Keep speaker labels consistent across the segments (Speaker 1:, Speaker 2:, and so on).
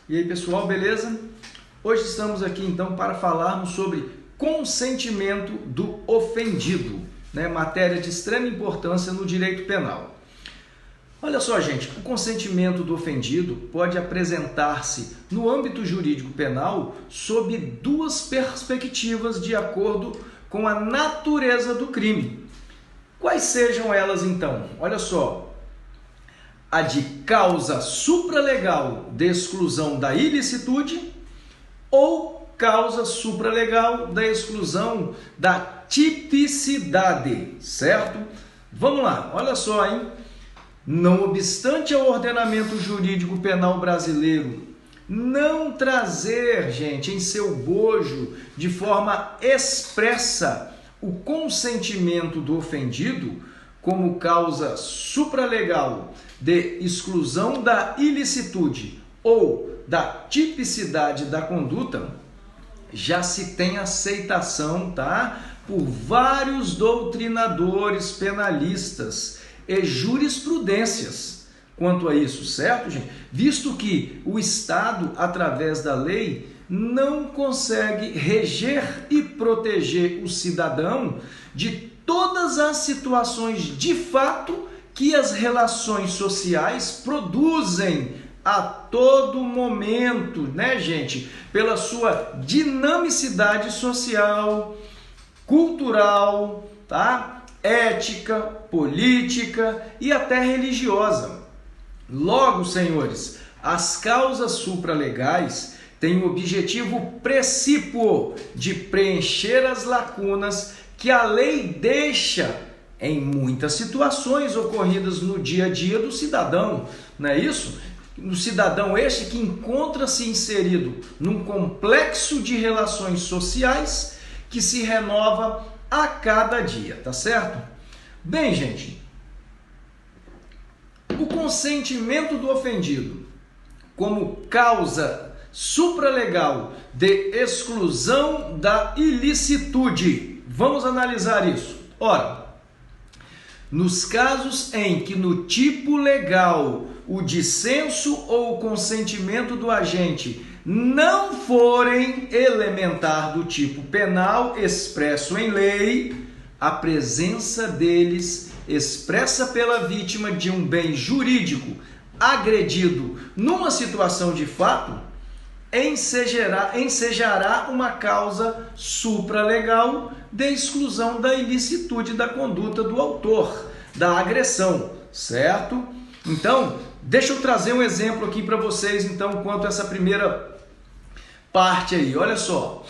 Speaker 1: E aí, pessoal, beleza? Hoje estamos aqui então para falarmos sobre consentimento do ofendido, né? Matéria de extrema importância no direito penal. Olha só, gente, o consentimento do ofendido pode apresentar-se no âmbito jurídico penal sob duas perspectivas de acordo com a natureza do crime. Quais sejam elas então? Olha só. A de causa supralegal de exclusão da ilicitude ou causa supralegal da exclusão da tipicidade, certo? Vamos lá, olha só, hein? Não obstante ao ordenamento jurídico penal brasileiro não trazer, gente, em seu bojo de forma expressa o consentimento do ofendido como causa supralegal de exclusão da ilicitude ou da tipicidade da conduta, já se tem aceitação, tá, por vários doutrinadores penalistas e jurisprudências quanto a isso, certo, gente? Visto que o Estado, através da lei, não consegue reger e proteger o cidadão de todas as situações de fato que as relações sociais produzem a todo momento, né, gente? Pela sua dinamicidade social, cultural, tá? Ética, política e até religiosa. Logo, senhores, as causas supralegais têm o objetivo precípuo de preencher as lacunas que a lei deixa em muitas situações ocorridas no dia a dia do cidadão, não é isso? O cidadão este que encontra-se inserido num complexo de relações sociais que se renova a cada dia, tá certo? Bem, gente, o consentimento do ofendido como causa supralegal de exclusão da ilicitude. Vamos analisar isso. Ora, nos casos em que no tipo legal o dissenso ou o consentimento do agente não forem elementar do tipo penal expresso em lei, a presença deles expressa pela vítima de um bem jurídico agredido numa situação de fato ensejará uma causa supralegal de exclusão da ilicitude da conduta do autor da agressão, certo? Então, deixa eu trazer um exemplo aqui para vocês, então, quanto a essa primeira parte aí. Olha só,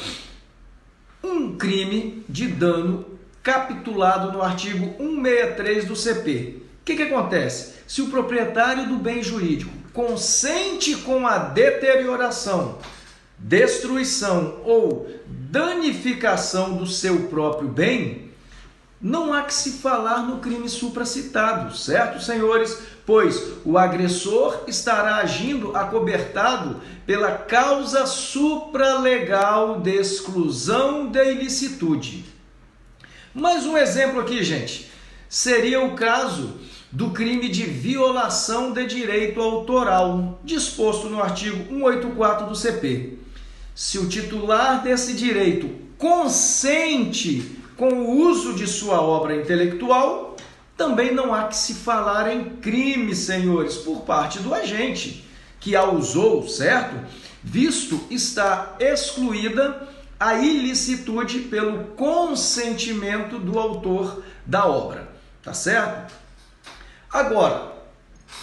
Speaker 1: um crime de dano capitulado no artigo 163 do CP. O que acontece? Se o proprietário do bem jurídico consente com a deterioração, destruição ou danificação do seu próprio bem, não há que se falar no crime supracitado, certo, senhores? Pois o agressor estará agindo acobertado pela causa supralegal de exclusão da ilicitude. Mais um exemplo aqui, gente, seria o caso do crime de violação de direito autoral, disposto no artigo 184 do CP. Se o titular desse direito consente com o uso de sua obra intelectual, também não há que se falar em crime, senhores, por parte do agente que a usou, certo? Visto está excluída a ilicitude pelo consentimento do autor da obra, tá certo? Agora,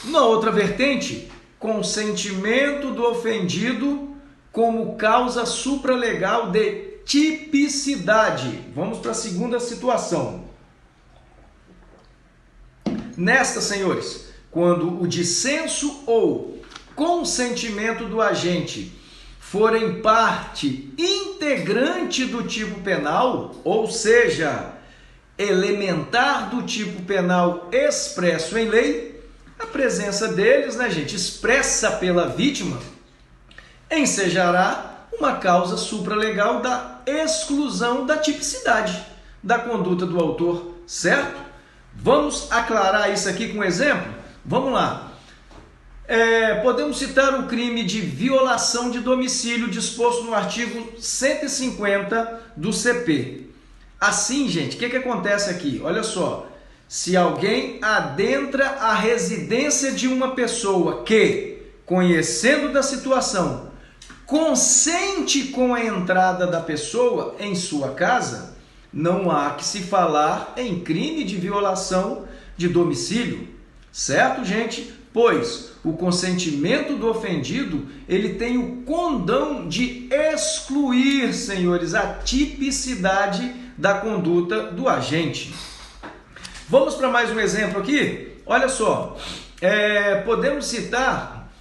Speaker 1: na outra vertente, consentimento do ofendido como causa supralegal de tipicidade. Vamos para a segunda situação. Nesta, senhores, quando o dissenso ou consentimento do agente forem parte integrante do tipo penal, ou seja, elementar do tipo penal expresso em lei, a presença deles, né, gente, expressa pela vítima, ensejará uma causa supralegal da exclusão da tipicidade da conduta do autor, certo? Vamos aclarar isso aqui com um exemplo? Vamos lá. Podemos citar o crime de violação de domicílio disposto no artigo 150 do CP. Assim, gente, o que acontece aqui? Olha só, se alguém adentra a residência de uma pessoa que, conhecendo da situação, consente com a entrada da pessoa em sua casa, não há que se falar em crime de violação de domicílio, certo, gente? Pois o consentimento do ofendido, ele tem o condão de excluir, senhores, a tipicidade da conduta do agente. Vamos para mais um exemplo aqui? Olha só, podemos citar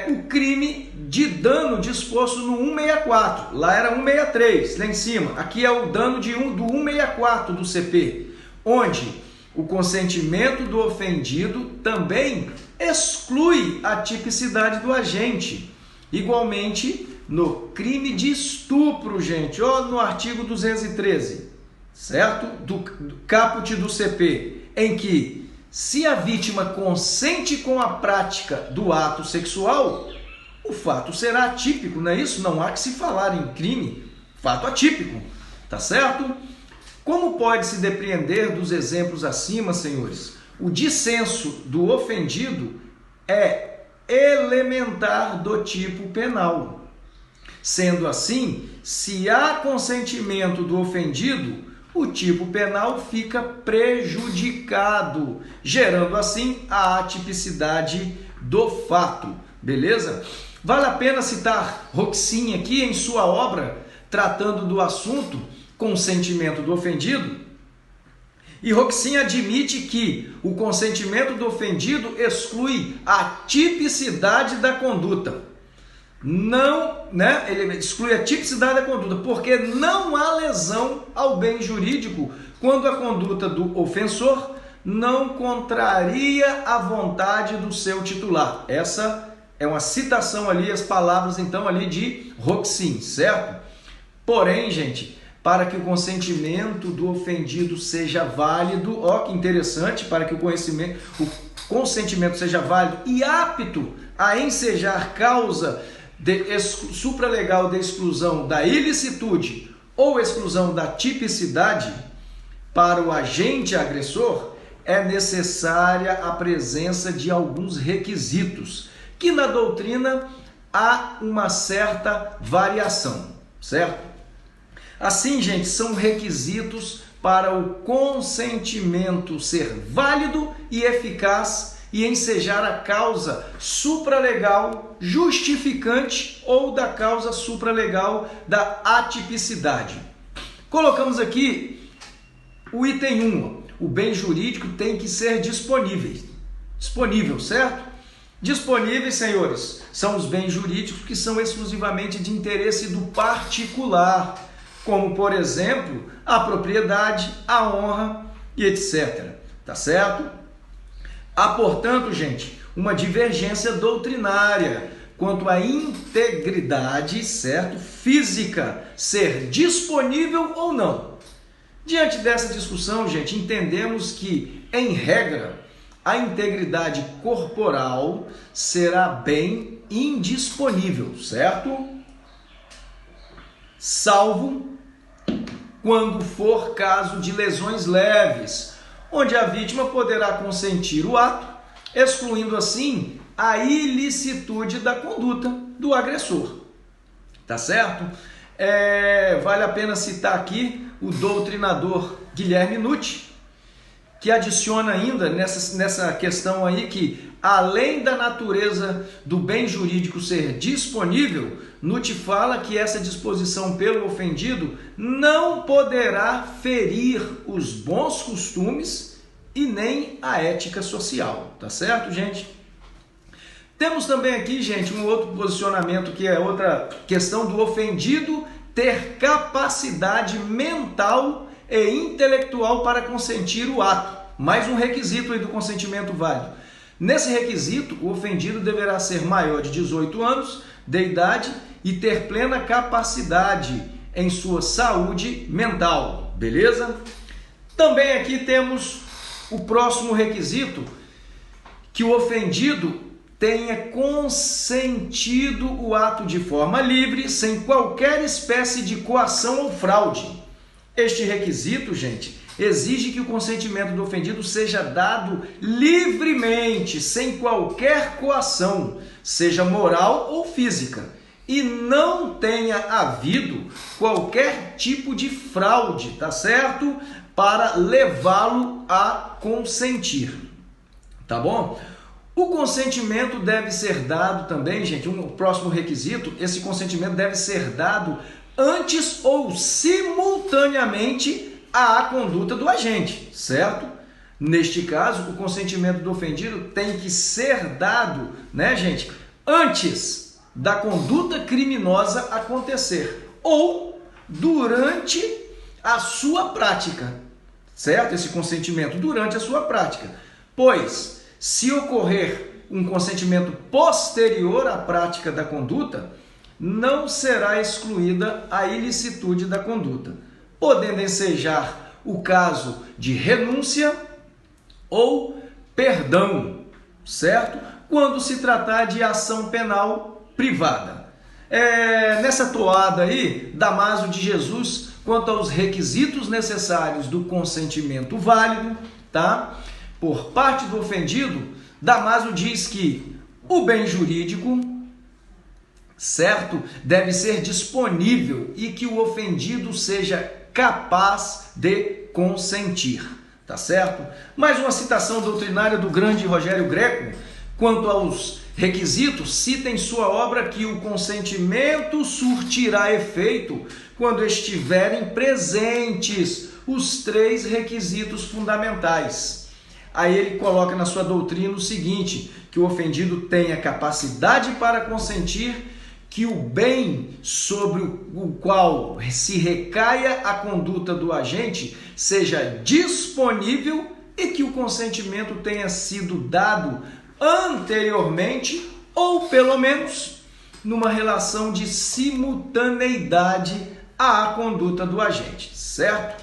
Speaker 1: o crime de dano disposto no 164, lá era 163, lá em cima, aqui é o dano do 164 do CP, onde o consentimento do ofendido também exclui a tipicidade do agente. Igualmente, no crime de estupro, gente, no artigo 213, certo? Do caput do CP, em que se a vítima consente com a prática do ato sexual, o fato será atípico, não é isso? Não há que se falar em crime, fato atípico, tá certo? Como pode se depreender dos exemplos acima, senhores? O dissenso do ofendido é elementar do tipo penal. Sendo assim, se há consentimento do ofendido, o tipo penal fica prejudicado, gerando assim a atipicidade do fato. Beleza? Vale a pena citar Roxin aqui em sua obra, tratando do assunto consentimento do ofendido, e Roxin admite que o consentimento do ofendido exclui a tipicidade da conduta. Não, né? Ele exclui a tipicidade da conduta, porque não há lesão ao bem jurídico quando a conduta do ofensor não contraria a vontade do seu titular. Essa é uma citação ali, as palavras então ali de Roxin, certo? Porém, gente, para que o consentimento do ofendido seja válido, que interessante, para que o consentimento seja válido e apto a ensejar causa supralegal de exclusão da ilicitude ou exclusão da tipicidade, para o agente agressor é necessária a presença de alguns requisitos, que na doutrina há uma certa variação, certo? Assim, gente, são requisitos para o consentimento ser válido e eficaz e ensejar a causa supralegal justificante ou da causa supralegal da atipicidade. Colocamos aqui o item 1, o bem jurídico tem que ser disponível, certo? Disponíveis, senhores, são os bens jurídicos que são exclusivamente de interesse do particular, como, por exemplo, a propriedade, a honra e etc. Tá certo? Há, portanto, gente, uma divergência doutrinária quanto à integridade, certo, física, ser disponível ou não. Diante dessa discussão, gente, entendemos que, em regra, a integridade corporal será bem indisponível, certo? Salvo quando for caso de lesões leves, onde a vítima poderá consentir o ato, excluindo assim a ilicitude da conduta do agressor. Tá certo? Vale a pena citar aqui o doutrinador Guilherme Nutt, que adiciona ainda nessa questão aí que, além da natureza do bem jurídico ser disponível, Nutt fala que essa disposição pelo ofendido não poderá ferir os bons costumes e nem a ética social. Tá certo, gente? Temos também aqui, gente, um outro posicionamento que é outra questão do ofendido ter capacidade mental e intelectual para consentir o ato. Mais um requisito aí do consentimento válido. Nesse requisito, o ofendido deverá ser maior de 18 anos de idade e ter plena capacidade em sua saúde mental, beleza? Também aqui temos o próximo requisito, que o ofendido tenha consentido o ato de forma livre, sem qualquer espécie de coação ou fraude. Este requisito, gente, exige que o consentimento do ofendido seja dado livremente, sem qualquer coação, seja moral ou física, e não tenha havido qualquer tipo de fraude, tá certo? Para levá-lo a consentir, tá bom? O consentimento deve ser dado também, gente, um próximo requisito, esse consentimento deve ser dado antes ou simultaneamente à conduta do agente, certo? Neste caso, o consentimento do ofendido tem que ser dado, né, gente, antes da conduta criminosa acontecer ou durante a sua prática, certo? Esse consentimento durante a sua prática, pois se ocorrer um consentimento posterior à prática da conduta, não será excluída a ilicitude da conduta, podendo ensejar o caso de renúncia ou perdão, certo? Quando se tratar de ação penal privada. Nessa toada aí, Damaso de Jesus, quanto aos requisitos necessários do consentimento válido, tá? Por parte do ofendido, Damaso diz que o bem jurídico, certo, deve ser disponível e que o ofendido seja capaz de consentir, tá certo? Mais uma citação doutrinária do grande Rogério Greco, quanto aos requisitos, cita em sua obra que o consentimento surtirá efeito quando estiverem presentes os 3 requisitos fundamentais. Aí ele coloca na sua doutrina o seguinte, que o ofendido tenha capacidade para consentir, que o bem sobre o qual se recaia a conduta do agente seja disponível e que o consentimento tenha sido dado anteriormente ou pelo menos numa relação de simultaneidade à conduta do agente, certo?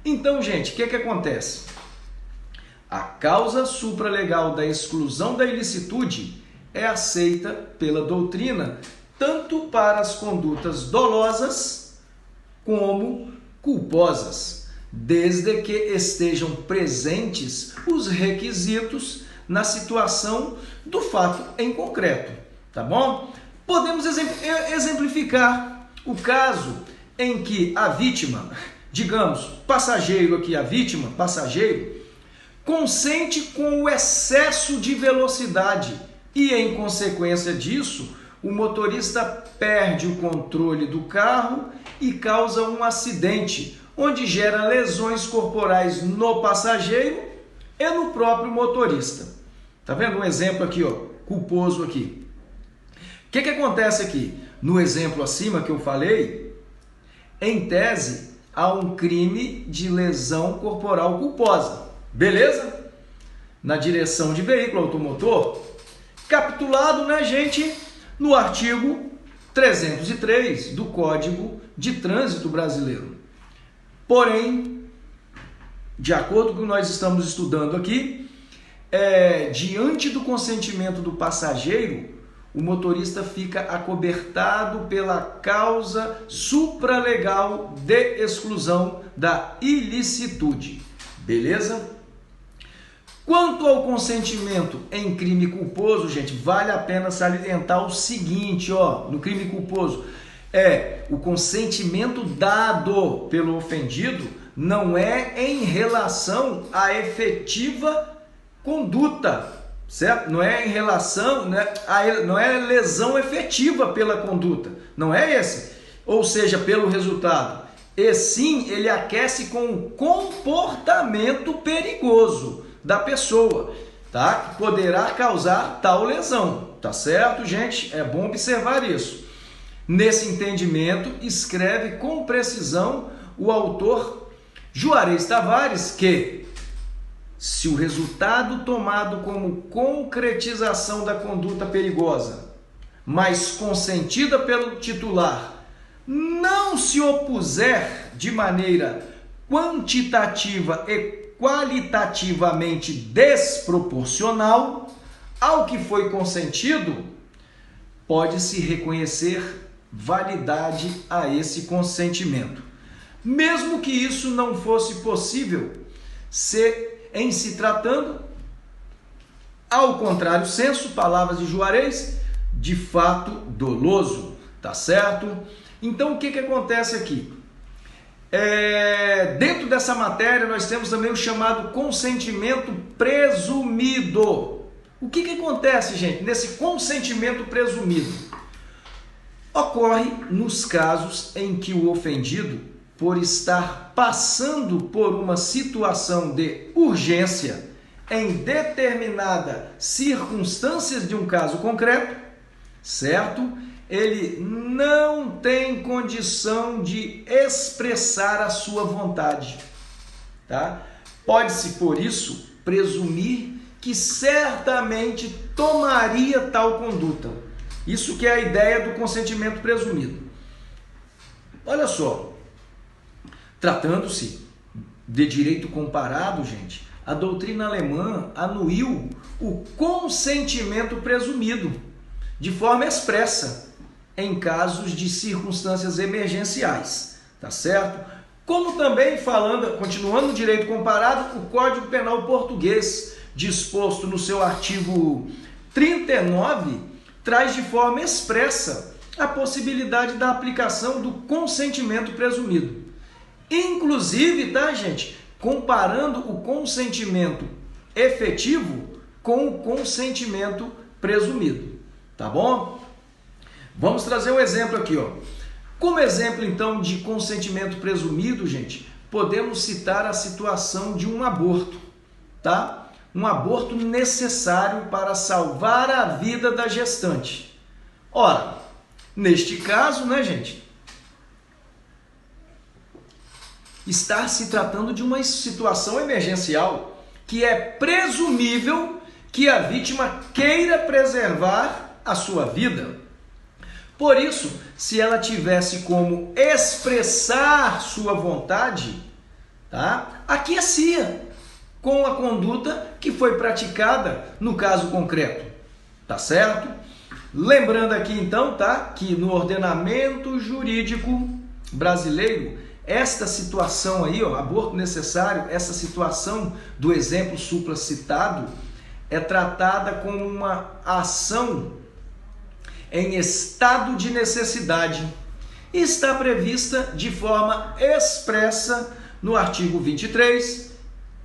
Speaker 1: Então, gente, o que acontece? A causa supralegal da exclusão da ilicitude é aceita pela doutrina tanto para as condutas dolosas como culposas, desde que estejam presentes os requisitos na situação do fato em concreto, tá bom? Podemos exemplificar o caso em que a vítima, digamos, passageiro aqui, a vítima, passageiro, consente com o excesso de velocidade e, em consequência disso, o motorista perde o controle do carro e causa um acidente, onde gera lesões corporais no passageiro e no próprio motorista. Tá vendo um exemplo aqui, ó, culposo aqui. O que acontece aqui? No exemplo acima que eu falei, em tese, há um crime de lesão corporal culposa. Beleza? Na direção de veículo automotor, capitulado, né, gente, no artigo 303 do Código de Trânsito Brasileiro. Porém, de acordo com o que nós estamos estudando aqui, diante do consentimento do passageiro, o motorista fica acobertado pela causa supralegal de exclusão da ilicitude. Beleza? Quanto ao consentimento em crime culposo, gente, vale a pena salientar o seguinte, ó, no crime culposo, o consentimento dado pelo ofendido não é em relação à efetiva conduta, certo? Não é em relação, não é lesão efetiva pela conduta, não é esse, ou seja, pelo resultado. E sim, ele aquece com o comportamento perigoso da pessoa, tá? Que poderá causar tal lesão, tá certo, gente? É bom observar isso. Nesse entendimento, escreve com precisão o autor Juarez Tavares que, se o resultado tomado como concretização da conduta perigosa, mas consentida pelo titular, não se opuser de maneira quantitativa e qualitativamente desproporcional, ao que foi consentido, pode-se reconhecer validade a esse consentimento. Mesmo que isso não fosse possível em se tratando, ao contrário senso, palavras de Juarez, de fato doloso, tá certo? Então o que acontece aqui? Dentro dessa matéria nós temos também o chamado consentimento presumido. O que acontece, gente, nesse consentimento presumido? Ocorre nos casos em que o ofendido, por estar passando por uma situação de urgência em determinada circunstâncias de um caso concreto, certo? Ele não tem condição de expressar a sua vontade, tá? Pode-se, por isso, presumir que certamente tomaria tal conduta. Isso que é a ideia do consentimento presumido. Olha só, tratando-se de direito comparado, gente, a doutrina alemã anuiu o consentimento presumido de forma expressa em casos de circunstâncias emergenciais, tá certo? Como também continuando no direito comparado, o Código Penal português, disposto no seu artigo 39, traz de forma expressa a possibilidade da aplicação do consentimento presumido. Inclusive, tá, gente, comparando o consentimento efetivo com o consentimento presumido, tá bom? Vamos trazer um exemplo aqui, ó. Como exemplo, então, de consentimento presumido, gente, podemos citar a situação de um aborto, tá? Um aborto necessário para salvar a vida da gestante. Ora, neste caso, né, gente, está se tratando de uma situação emergencial que é presumível que a vítima queira preservar a sua vida. Por isso, se ela tivesse como expressar sua vontade, tá, aquecia com a conduta que foi praticada no caso concreto, tá certo? Lembrando aqui então, tá, que no ordenamento jurídico brasileiro, esta situação aí, ó, aborto necessário, essa situação do exemplo supracitado é tratada como uma ação em estado de necessidade e está prevista de forma expressa no artigo 23,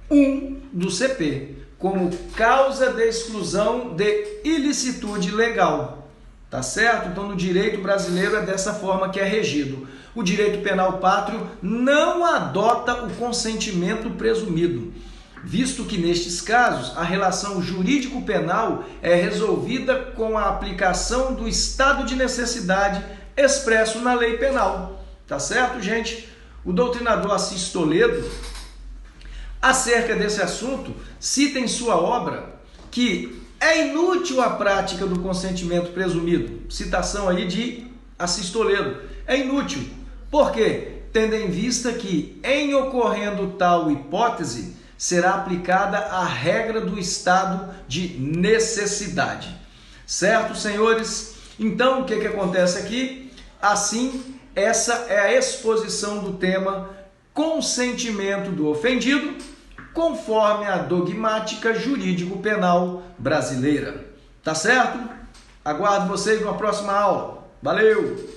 Speaker 1: 1 do CP, como causa de exclusão de ilicitude legal, tá certo? Então, no direito brasileiro é dessa forma que é regido. O direito penal pátrio não adota o consentimento presumido, visto que nestes casos a relação jurídico-penal é resolvida com a aplicação do estado de necessidade expresso na lei penal, tá certo, gente? O doutrinador Assis Toledo, acerca desse assunto, cita em sua obra que é inútil a prática do consentimento presumido. Citação aí de Assis Toledo. É inútil. Por quê? Tendo em vista que, em ocorrendo tal hipótese, será aplicada a regra do estado de necessidade. Certo, senhores? Então, o que acontece aqui? Assim, essa é a exposição do tema consentimento do ofendido, conforme a dogmática jurídico-penal brasileira. Tá certo? Aguardo vocês numa próxima aula. Valeu!